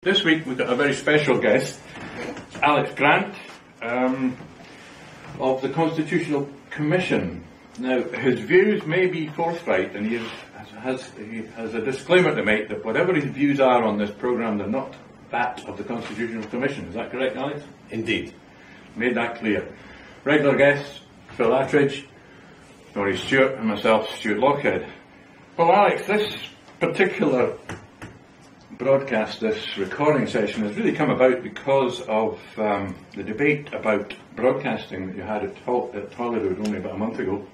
This week we've got a very special guest, Alex Grant, of the Constitutional Commission. Now, his views may be forthright, and he has a disclaimer to make that whatever his views are on this programme, they're not that of the Constitutional Commission. Is that correct, Alex? Indeed. Made that clear. Regular guests, Phil Attridge, Norrie Stewart, and myself, Stuart Lockhead. Well, Alex, this particular broadcast, this recording session, has really come about because of the debate about broadcasting that you had at Holyrood only about a month ago,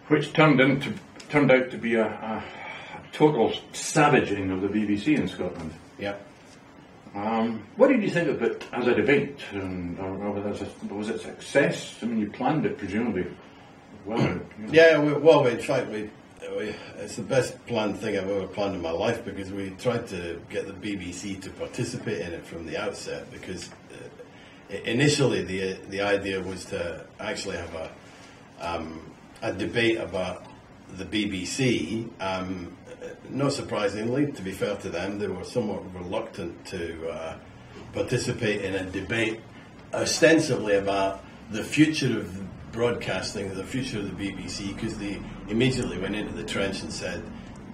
which turned out to be a total savaging of the BBC in Scotland. Yeah. What did you think of it as a debate, and was it a success? I mean, you planned it presumably well. Yeah, in fact, it's the best planned thing I've ever planned in my life, because we tried to get the BBC to participate in it from the outset, because initially the idea was to actually have a debate about the BBC. Not surprisingly, to be fair to them, they were somewhat reluctant to participate in a debate ostensibly about the future of broadcasting, the future of the BBC, because they immediately went into the trench and said,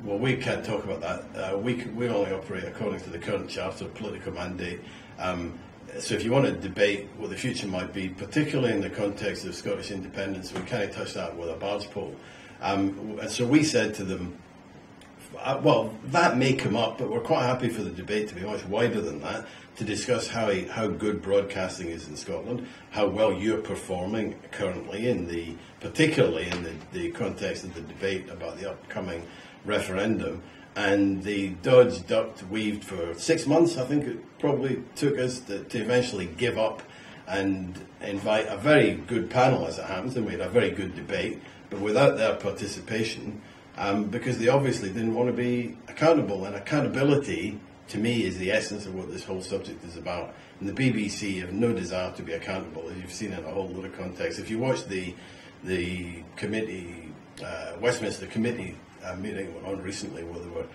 well, we can't talk about that. We only operate according to the current charter political mandate. So if you want to debate what the future might be, particularly in the context of Scottish independence, we can't touch that with a barge pole. And so we said to them, well, that may come up, but we're quite happy for the debate to be much wider than that, to discuss how good broadcasting is in Scotland, how well you're performing currently, particularly in the context of the debate about the upcoming referendum. And the dodged, ducked, weaved for 6 months, I think it probably took us to eventually give up and invite a very good panel, as it happens, and we had a very good debate, but without their participation, because they obviously didn't want to be accountable. And accountability, to me, is the essence of what this whole subject is about. And the BBC have no desire to be accountable, as you've seen in a whole lot of contexts. If you watch the committee, Westminster committee meeting went on recently, where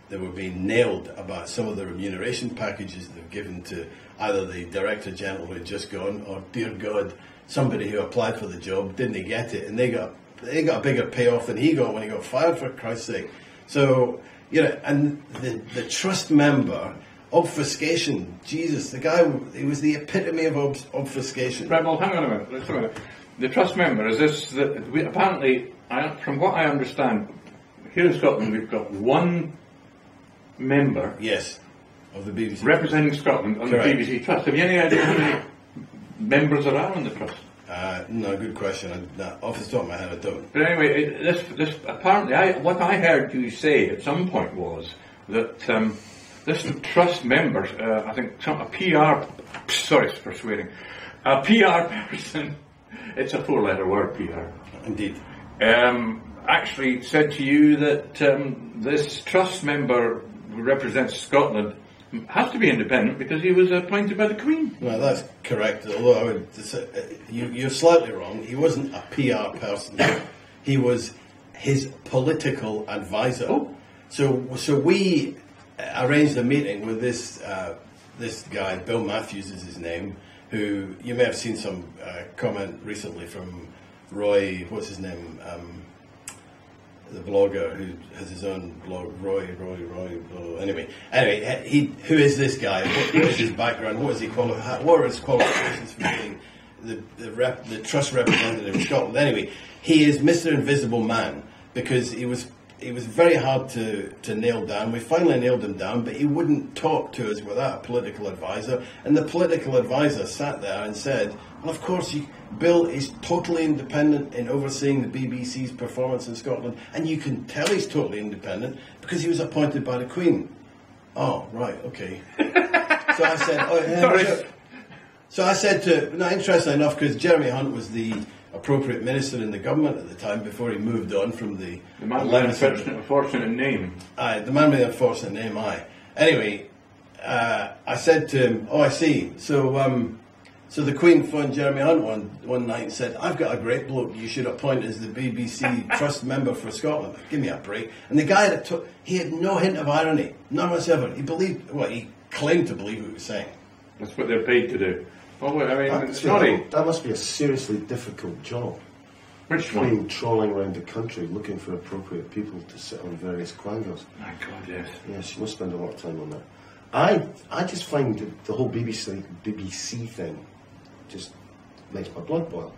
they were being nailed about some of the remuneration packages they've given to either the Director General who had just gone, or, dear God, somebody who applied for the job, didn't get it, and they got a bigger payoff than he got when he got fired, for Christ's sake. So, and the trust member, obfuscation, Jesus, the guy, he was the epitome of obfuscation. Right, well, hang on a minute. The trust member, is this, apparently, from what I understand, here in Scotland we've got one member. Yes, of the BBC. Representing Scotland on Correct. the BBC Trust. Have you any idea how many members there are on the Trust? No, good question. Off the top of my head, I don't. But anyway, this apparently, what I heard you say at some point was that this trust member, I think a PR person, it's a 4-letter word, PR. Indeed. Actually said to you that this trust member who represents Scotland has to be independent because he was appointed by the Queen. No, that's correct. Although I would say, you're slightly wrong. He wasn't a PR person. He was his political advisor. Oh. So we arranged a meeting with this guy, Bill Matthews is his name, who you may have seen some comment recently from Roy. What's his name? The blogger who has his own blog, Roy. Anyway, who is this guy? What is his background? What is he qualified? What are his qualifications for being the trust representative in Scotland? Anyway, he is Mr. Invisible Man, because he was very hard to nail down. We finally nailed him down, but he wouldn't talk to us without a political advisor. And the political advisor sat there and said, well, of course, Bill is totally independent in overseeing the BBC's performance in Scotland, and you can tell he's totally independent because he was appointed by the Queen. Oh, right, okay. So I said, oh, yeah, sorry. Sure. So I said interestingly enough, because Jeremy Hunt was the appropriate minister in the government at the time before he moved on from the man with the unfortunate name. Aye, the man with the unfortunate name, aye. Anyway, I said to him, oh, I see. So So the Queen phoned Jeremy Hunt one night and said, "I've got a great bloke you should appoint as the BBC Trust member for Scotland. Give me a break." And the guy he had no hint of irony, none whatsoever. He believed what he claimed to believe what he was saying. That's what they're paid to do. Well, I mean, that must be a seriously difficult job. Which one? Trawling around the country looking for appropriate people to sit on various quangos. My God, yes. Yes, you must spend a lot of time on that. I just find the whole BBC thing just makes my blood boil.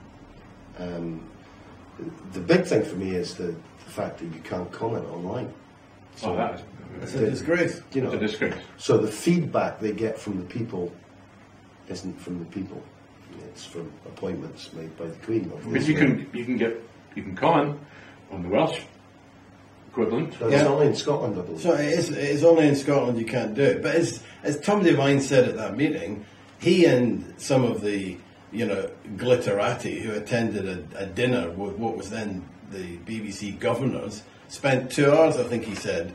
The big thing for me is the fact that you can't comment online. So it's a disgrace. You know, it's a disgrace. So the feedback they get from the people isn't from the people. It's from appointments made by the Queen. But you can comment on the Welsh equivalent. It's only in Scotland, I believe. So it is only in Scotland you can't do it. But as Tom Devine said at that meeting, he and some of the glitterati who attended a dinner with what was then the BBC governors spent 2 hours, I think he said,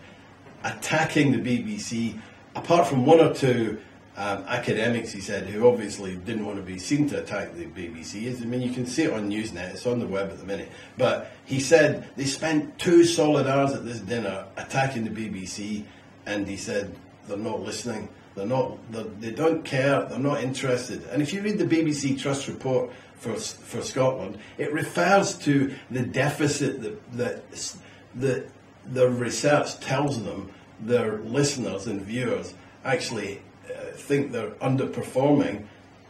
attacking the BBC. Apart from one or two academics, he said, who obviously didn't want to be seen to attack the BBC. I mean, you can see it on Newsnet, it's on the web at the minute. But he said they spent 2 solid hours at this dinner attacking the BBC, and he said they're not listening, they don't care, they're not interested. And if you read the BBC Trust report for Scotland, it refers to the deficit that the research tells them their listeners and viewers actually think they're underperforming,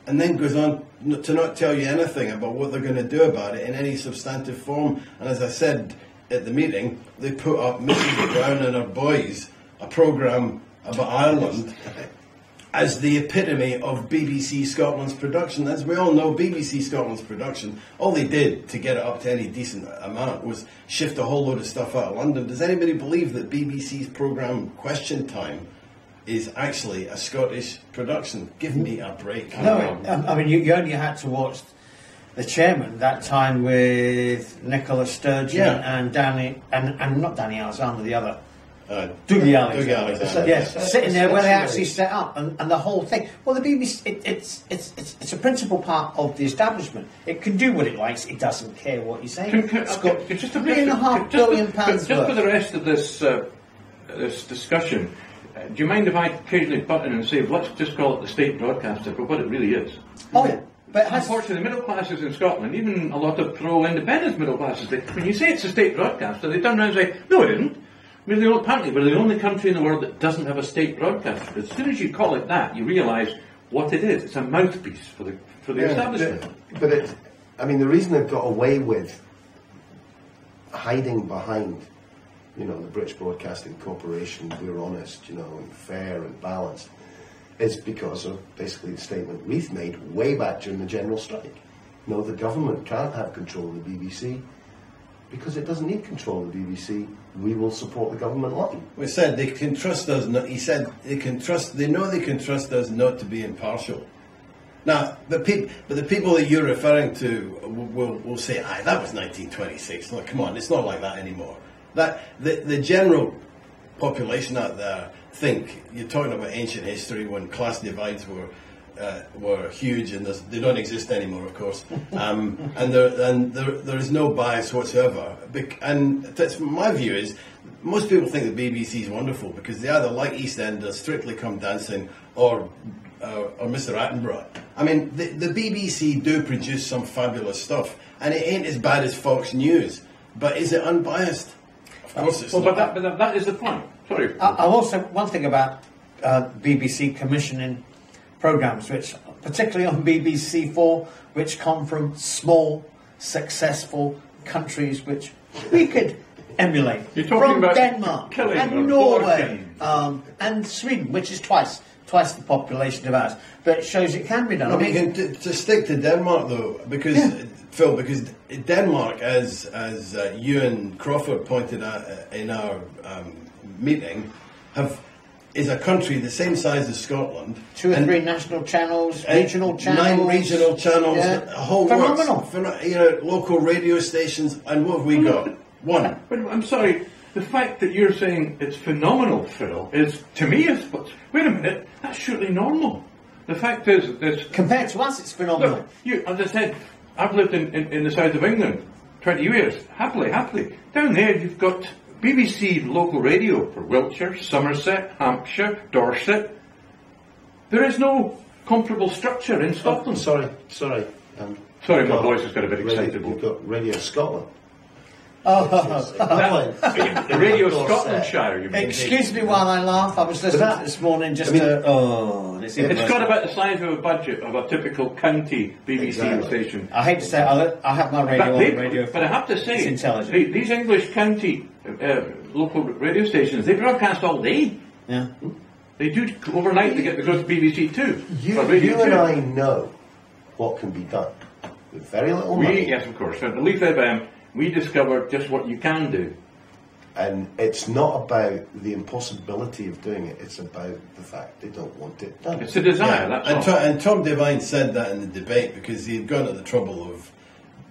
and then goes on to not tell you anything about what they're going to do about it in any substantive form. And as I said at the meeting, they put up Mrs. Brown and her boys, a programme about Ireland, as the epitome of BBC Scotland's production. As we all know, BBC Scotland's production, all they did to get it up to any decent amount was shift a whole load of stuff out of London. Does anybody believe that BBC's programme Question Time is actually a Scottish production? Give me a break. No, I mean, you only had to watch the chairman that time with Nicola Sturgeon and Danny, and not Danny Alexander, the other. Dougie Alexander. Alexander. Yes, sitting there where they actually set up and the whole thing. Well, the BBC, it's a principal part of the establishment. It can do what it likes. It doesn't care what you say. It's got £3.5 billion just for the rest of this discussion. Do you mind if I occasionally butt in and say, let's just call it the state broadcaster for what it really is? Oh, yeah. But unfortunately, the middle classes in Scotland, even a lot of pro-independence middle classes, when you say it's a state broadcaster, they turn around and say, no, it isn't. I mean, apparently we're the only country in the world that doesn't have a state broadcaster. But as soon as you call it that, you realise what it is. It's a mouthpiece for the establishment. The reason they've got away with hiding behind the British Broadcasting Corporation, we're honest, and fair and balanced, is because of basically the statement we've made way back during the general strike. No, the government can't have control of the BBC because it doesn't need control of the BBC. We will support the government line. We said they can trust us. He said they know they can trust us not to be impartial. Now, the people that you're referring to will say, that was 1926. Like, come on, it's not like that anymore. That the general population out there think you're talking about ancient history when class divides were huge, and they don't exist anymore, of course. And there is no bias whatsoever. And that's my view is most people think the BBC is wonderful because they either like EastEnders, Strictly Come Dancing, or Mr. Attenborough. I mean, the BBC do produce some fabulous stuff, and it ain't as bad as Fox News. But is it unbiased? Of course it's not. But that is the point. Sorry. I'll also, one thing about BBC commissioning programmes, which, particularly on BBC4, which come from small, successful countries which we could emulate. You're talking from about Denmark and Norway and Sweden, which is twice the population of ours. But it shows it can be done. No, I mean, to stick to Denmark though, because Phil, because Denmark, as Ewan Crawford pointed out in our meeting, is a country the same size as Scotland. 2 or 3 national channels, regional channels. 9 regional channels, a whole phenomenal. Local radio stations, and what have we got? 1. But I'm sorry, the fact that you're saying it's phenomenal, Phil, is, to me, wait a minute, that's surely normal. The fact is, this Compared to us, it's phenomenal. look, you, as I said, I've lived in the south of England 20 years, happily. Down there, you've got BBC local radio for Wiltshire, Somerset, Hampshire, Dorset. There is no comparable structure in Scotland. Sorry. Sorry, my voice has got a bit excitable. You've got Radio Scotland. The Radio Scotlandshire, you mean? Excuse me while I laugh. I was listening to this morning just It's got about the size of a budget of a typical county BBC station. I hate to say it, I have my radio on the radio. But I have to say, it's intelligent. these English county local radio stations, they broadcast all day. Yeah. They do overnight to get the growth of BBC Two. You and I know what can be done with very little money. Yes, of course. At Leaf FM, we discovered just what you can do. And it's not about the impossibility of doing it, it's about the fact they don't want it done. It's a desire, that's all. And Tom Devine said that in the debate because he had gone to the trouble of,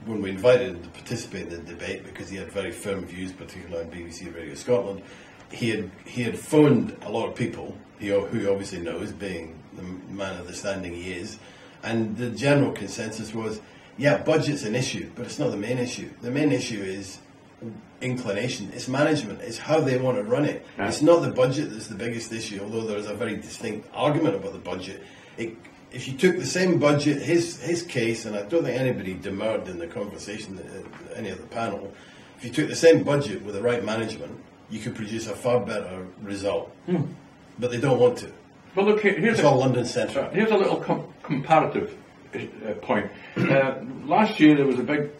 when we invited him to participate in the debate, because he had very firm views, particularly on BBC Radio Scotland, he had phoned a lot of people, who he obviously knows, being the man of the standing he is, and the general consensus was, yeah, budget's an issue, but it's not the main issue. The main issue is inclination, it's management, it's how they want to run it. Yeah. It's not the budget that's the biggest issue, although there is a very distinct argument about the budget. If you took the same budget, his case, and I don't think anybody demurred in the conversation, any of the panel, if you took the same budget with the right management, you could produce a far better result. But they don't want to. Well, look, It's all London central. Here's a little comparative point. Last year there was a bit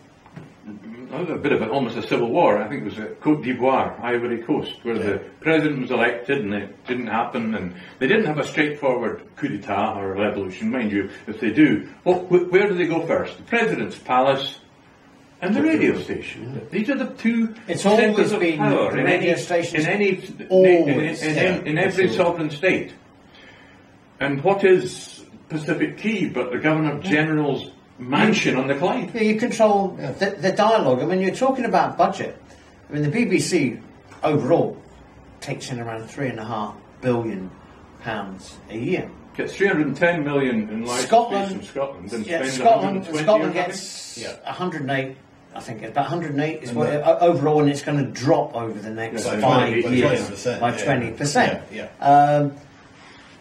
of almost a civil war. I think it was at Côte d'Ivoire, Ivory Coast, where the president was elected and it didn't happen, and they didn't have a straightforward coup d'etat or a revolution, mind you. If they do, where do they go first? The president's palace and the radio station. Yeah. These are the two centres of power in every sovereign state. And what is Pacific Quay but the Governor General's mansion on the Clyde? Yeah, you control the dialogue. I mean, you're talking about budget. I mean, the BBC overall takes in around £3.5 billion a year. Gets 310 million in license from Scotland. And Scotland gets 108. I think it's about 108 is what overall, and it's going to drop over the next 5 years by 20%.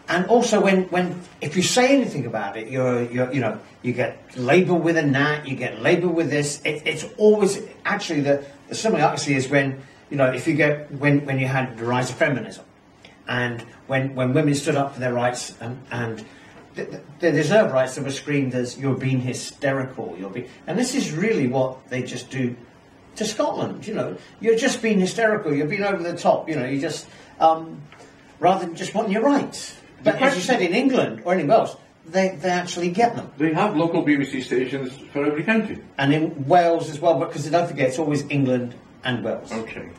And also, when if you say anything about it, you get labelled with a gnat, you get labelled with this. It's always actually the similar actually is when if you get when you had the rise of feminism, and when women stood up for their rights and they deserve rights that were screamed as you're being hysterical, and this is really what they just do to Scotland. You're just being hysterical, you're being over the top. You just rather than just wanting your rights. But as you said, in England or anywhere else, they actually get them. They have local BBC stations for every county. And in Wales as well, because don't forget, it's always England and Wales. Okay.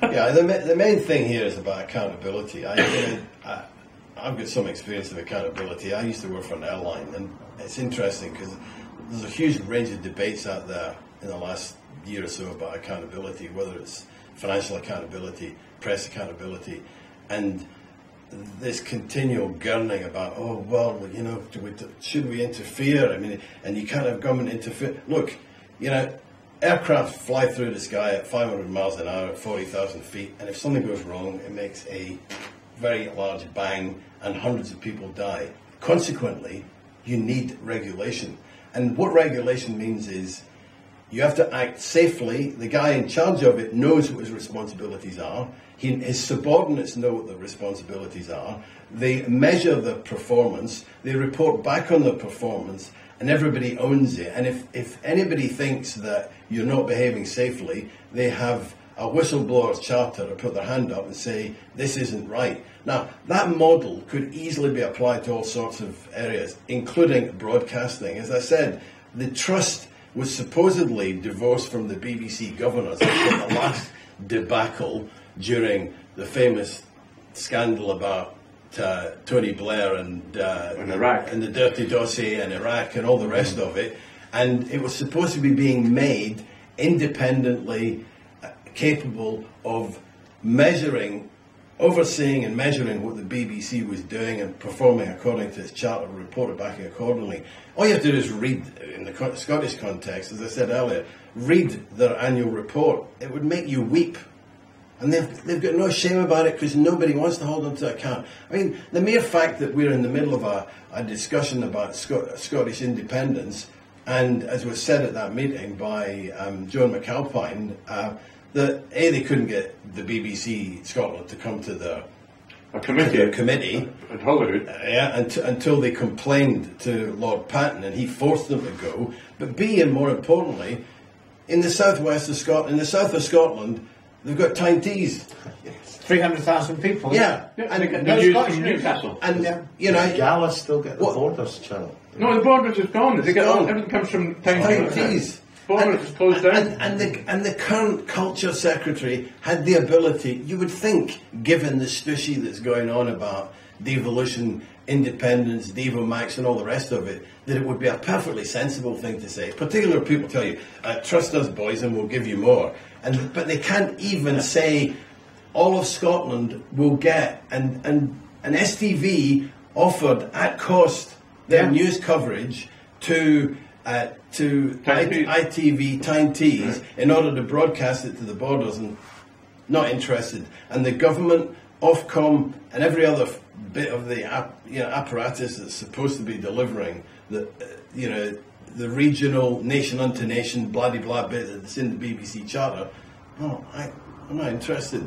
Yeah, the main thing here is about accountability. I've got some experience of accountability. I used to work for an airline, and it's interesting because there's a huge range of debates out there in the last year or so about accountability, whether it's financial accountability, press accountability, and this continual gurning about, should we interfere? I mean, and you can't have government interfere. Look, aircraft fly through the sky at 500 miles an hour at 40,000 feet, and if something goes wrong, it makes a very large bang and hundreds of people die. Consequently, you need regulation. And what regulation means is you have to act safely. The guy in charge of it knows what his responsibilities are. His subordinates know what the responsibilities are. They measure the performance. They report back on the performance, and everybody owns it. And if anybody thinks that you're not behaving safely, they have a whistleblower's charter to put their hand up and say, this isn't right. Now, that model could easily be applied to all sorts of areas, including broadcasting. As I said, the trust was supposedly divorced from the BBC governors after the last debacle during the famous scandal about Tony Blair and Iraq, and the dirty dossier in Iraq and all the rest of it. And it was supposed to be being made independently capable of measuring overseeing and measuring what the BBC was doing and performing according to its charter, reported back accordingly. All you have to do is read, in the Scottish context, as I said earlier, read their annual report. It would make you weep. And they've got no shame about it because nobody wants to hold them to account. I mean, the mere fact that we're in the middle of a discussion about Scottish independence, and as was said at that meeting by Joan McAlpine, that they couldn't get the BBC Scotland to come to their committee at Holyrood, until they complained to Lord Patten, and he forced them to go. But B, and more importantly, in the southwest of Scotland, in the south of Scotland, they've got Tyne Tees. 300,000 people. Yeah, and Newcastle. And you know, Gala still get the Borders channel. No, the Borders is gone. They get everything comes from Tyne Tees. Borders is closed down. And the current culture secretary had the ability. You would think, given the stushy that's going on about devolution, independence, Devo Max, and all the rest of it, that it would be a perfectly sensible thing to say. Particularly, people tell you, "Trust us, boys, and we'll give you more." But they can't even say all of Scotland will get, and STV offered at cost their news coverage to ITV, Tyne Tees, in order to broadcast it to the Borders, and not interested. And the government, Ofcom, and every other bit of the apparatus that's supposed to be delivering the regional nation unto nation blah blah bit that's in the BBC charter. No, I'm not interested.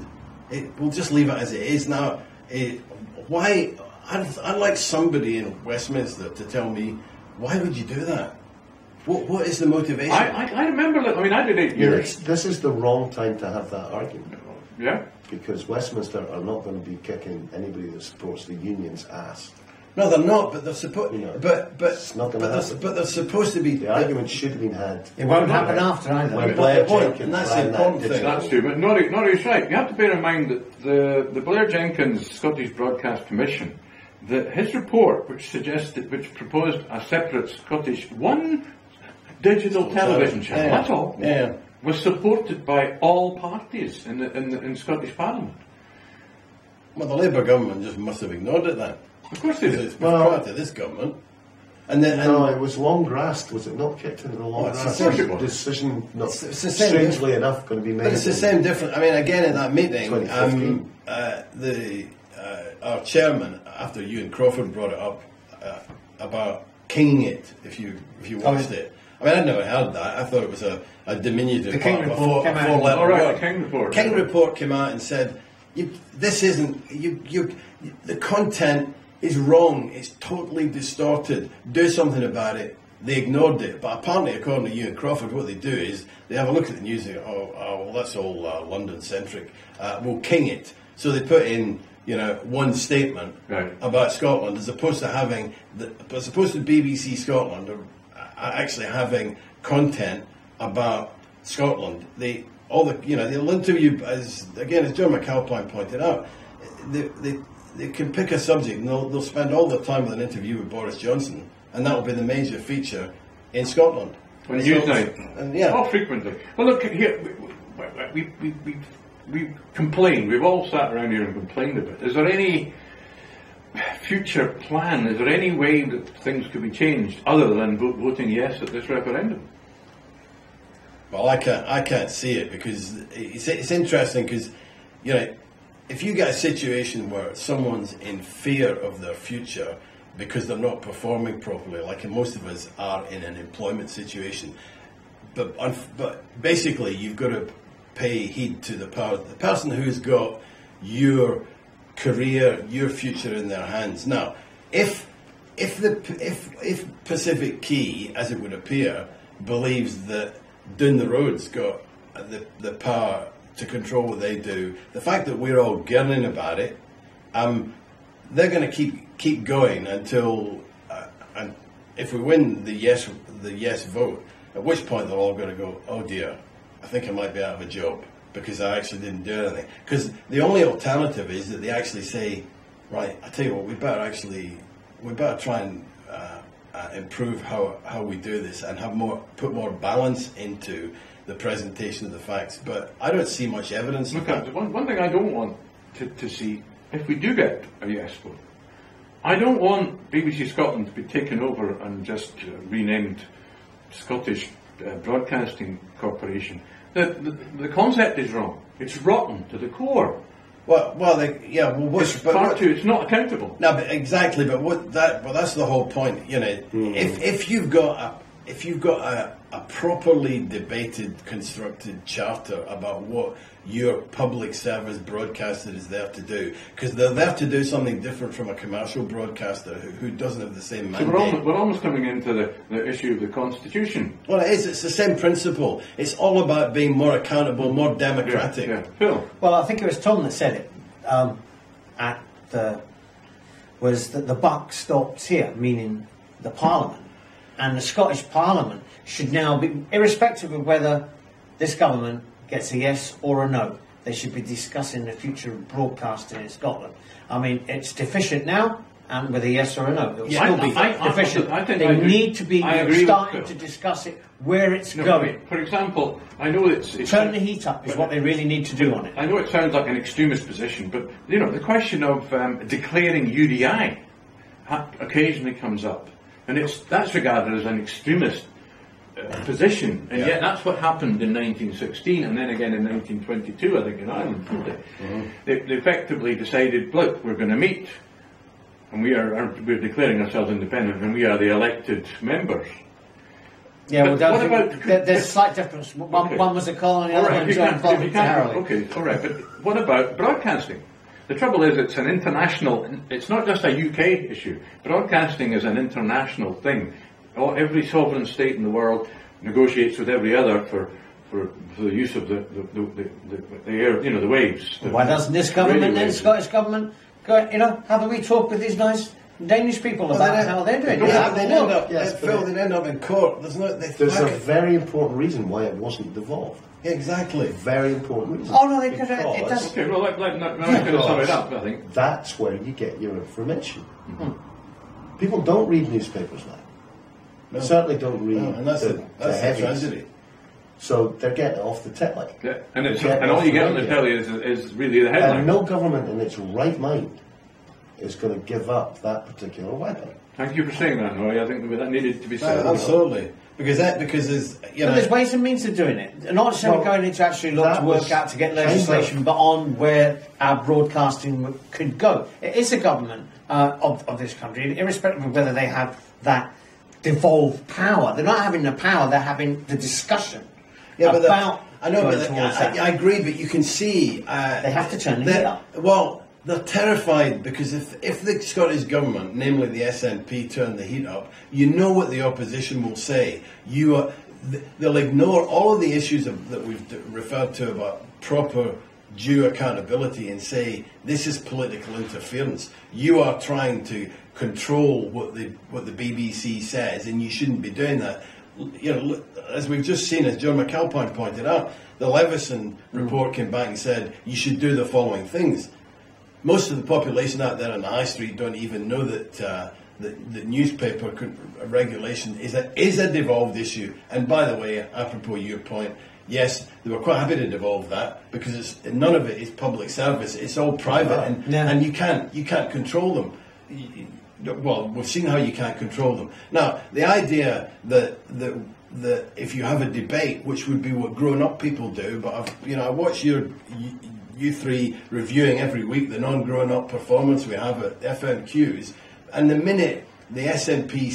We'll just leave it as it is now. Why? I'd like somebody in Westminster to tell me, why would you do that? What is the motivation? I remember that. I mean, I did 8 years. This is the wrong time to have that argument. Yeah. Because Westminster are not going to be kicking anybody that supports the union's ass. No, they're not. But they're supposed. But they're supposed to be. The argument should have been had. It won't happen after either. When Blair Jenkins and that's the important thing. That's true. But Norrie's right. You have to bear in mind that the Blair Jenkins Scottish Broadcast Commission, that his report, which proposed a separate Scottish digital television channel. That's all. Yeah. Was supported by all parties in Scottish Parliament. Well, the Labour government just must have ignored it then. Of course they did. It's prior to this government. No, it was long grassed. Was it not kicked into the long grass? Decision, strangely enough, going to be made. But it's the same difference. I mean, again, at that meeting, our chairman, after Ewan Crawford brought it up about kinging it, if you watched it. I mean, I'd never heard that. I thought it was a diminutive. The King Report came out. All right, the King Report. King Report came out and said, "This isn't the content is wrong. It's totally distorted. Do something about it." They ignored it, but apparently, according to Ewan Crawford, what they do is they have a look at the news and go, well, that's all London centric. We'll king it. So they put in, one statement about Scotland, as opposed to having BBC Scotland or actually having content about Scotland. They'll interview, as John McAlpine pointed out, they can pick a subject and they'll spend all their time with an interview with Boris Johnson, and that will be the major feature in Scotland. On Newsnight. Oh, frequently. Well, look, here, we complain. We've all sat around here and complained a bit. Is there any future plan? Is there any way that things could be changed other than voting yes at this referendum? Well, I can't see it, because it's interesting, because if you get a situation where someone's in fear of their future because they're not performing properly, like most of us are in an employment situation, but basically you've got to pay heed to the person who's got your career, your future in their hands. Now, if Pacific Key, as it would appear, believes that down the road's got the power to control what they do, the fact that we're all gurning about it, they're going to keep going until, and if we win the yes vote, at which point they're all going to go, oh dear, I think I might be out of a job because I actually didn't do anything. Because the only alternative is that they actually say, right, I tell you what, we better try and improve how we do this and put more balance into the presentation of the facts. But I don't see much evidence. Look, one thing I don't want to see if we do get a yes vote. I don't want BBC Scotland to be taken over and just renamed Scottish Broadcasting Corporation. The concept is wrong. It's rotten to the core. It's not accountable. No, but exactly. But that's the whole point. You know, if you've got a properly debated, constructed charter about what your public service broadcaster is there to do, because they're there to do something different from a commercial broadcaster who doesn't have the same mandate. So we're almost coming into the issue of the Constitution. Well, it is. It's the same principle. It's all about being more accountable, more democratic. Yeah. Phil? Well, I think it was Tom that said it. Was that the buck stops here, meaning the Parliament, and the Scottish Parliament should now be, irrespective of whether this government gets a yes or a no, they should be discussing the future of broadcasting in Scotland. I mean, it's deficient now, and with a yes or a no, it will still be deficient. They need to be starting to discuss it, where it's going. For example, I know it's turn the heat up is what they really need to do on it. I know it sounds like an extremist position, but you know the question of declaring UDI occasionally comes up, and that's regarded as an extremist position, and yet that's what happened in 1916, and then again in 1922, I think, in Ireland. They effectively decided, look, we're going to meet, and we're declaring ourselves independent, and we are the elected members. Yeah, there's a slight difference. One was a colony, the other one joined voluntarily. Okay, all right, but what about broadcasting? The trouble is, it's an international. It's not just a UK issue. Broadcasting is an international thing. Every sovereign state in the world negotiates with every other for the use of the air, the waves. Why doesn't this government, then Scottish government, go, have a wee talk with these nice Danish people about how they're doing? They'd end up in court. There's a very important reason why it wasn't devolved. Exactly. Very important reason. Oh no, it does. Okay, well, I'm going to sum it up. I think that's where you get your information. Mm-hmm. People don't read newspapers now. No. Certainly don't read and that's the tragedy. So they're getting off the telly. Yeah, and all you get on the telly is really the headline. And no government in its right mind is going to give up that particular weapon. Thank you for saying that, Roy. I think that needed to be said. Absolutely. Because there's ways and means of doing it. Not necessarily going into actually look to work out to get legislation, but on where our broadcasting could go. It is a government of this country, irrespective of whether they have that devolved power. They're not having the power, they're having the discussion about. I agree, but you can see they have to turn the heat up. Well, they're terrified because if the Scottish government, namely the SNP, turn the heat up, you know what the opposition will say. They'll ignore all of the issues that we've referred to about proper due accountability and say this is political interference. You are trying to control what the BBC says, and you shouldn't be doing that. As we've just seen, as John McAlpine pointed out, the Leveson report came back and said you should do the following things. Most of the population out there on the high street don't even know that the newspaper regulation is a devolved issue. And by the way, apropos your point, yes, they were quite happy to devolve that because none of it is public service. It's all private, and you can't control them. Well, we've seen how you can't control them. Now, the idea that if you have a debate, which would be what grown-up people do, but I watch you three reviewing every week the non-grown-up performance we have at FMQs, and the minute the SNP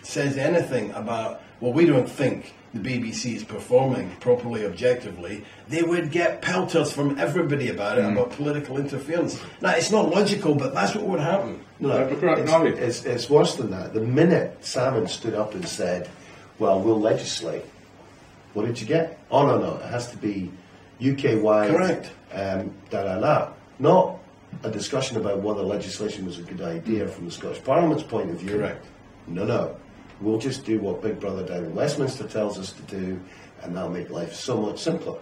says anything about, well, we don't think the BBC is performing properly, objectively, they would get pelters from everybody about it, about political interference. Now, it's not logical, but that's what would happen. No, it's worse than that. The minute Salmon stood up and said, well, we'll legislate, what did you get? Oh, no, it has to be UK-wide. Correct. Not a discussion about whether legislation was a good idea from the Scottish Parliament's point of view. Correct. No. We'll just do what Big Brother down in Westminster tells us to do, and that'll make life so much simpler.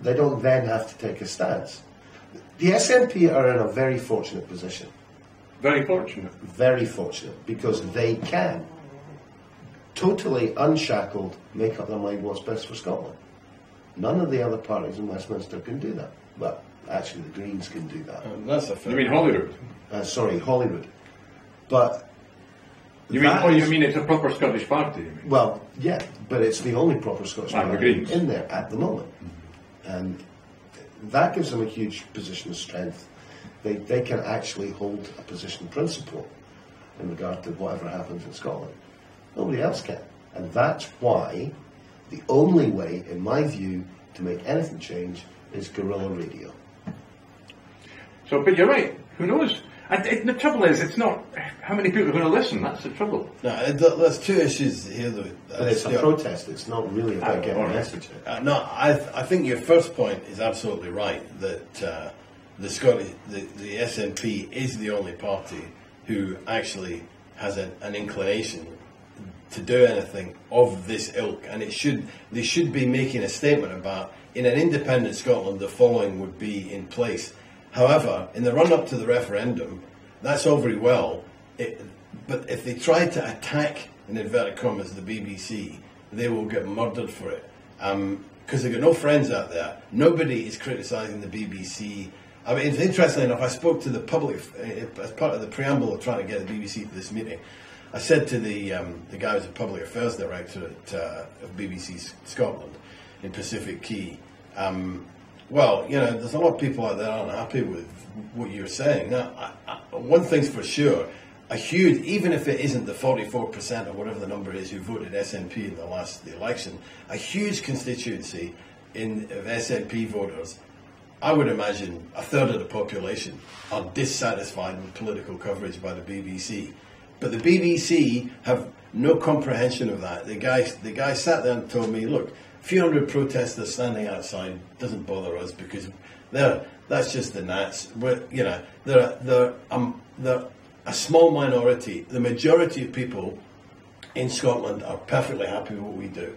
They don't then have to take a stance. The SNP are in a very fortunate position. Very fortunate. Very fortunate, because they can, totally unshackled, make up their mind what's best for Scotland. None of the other parties in Westminster can do that. Well, Actually, the Greens can do that. That's a fair You mean Holyrood? Sorry, Holyrood. But You mean, that oh, you is- mean it's a proper Scottish party? You mean? well, yeah, but it's the only proper Scottish Ah, the party Greens. in there at the moment. And that gives them a huge position of strength. They can actually hold a position of principle in regard to whatever happens in Scotland. Nobody else can. And that's why the only way, in my view, to make anything change is guerrilla radio. So, but you're right. Who knows? And the trouble is, it's not how many people are going to listen. That's the trouble. No, there's two issues here, though. But it's a protest, it's not really about getting a message out. No, I think your first point is absolutely right, that the SNP is the only party who actually has an inclination to do anything of this ilk, and they should be making a statement about, in an independent Scotland, the following would be in place. However, in the run-up to the referendum, that's all very well, but if they try to attack, in inverted commas, the BBC, they will get murdered for it. Because they've got no friends out there. Nobody is criticising the BBC. I mean, it's interesting enough, I spoke to the public, as part of the preamble of trying to get the BBC to this meeting. I said to the guy who's the public affairs director of BBC Scotland in Pacific Quay, well, you know, there's a lot of people out there aren't happy with what you're saying. Now, one thing's for sure, a huge, even if it isn't the 44% or whatever the number is who voted SNP in the election, a huge constituency of SNP voters, I would imagine a third of the population, are dissatisfied with political coverage by the BBC. But the BBC have no comprehension of that. The guy sat there and told me, look, a few hundred protesters standing outside doesn't bother us because that's just the Nats. You know, they're a small minority. The majority of people in Scotland are perfectly happy with what we do.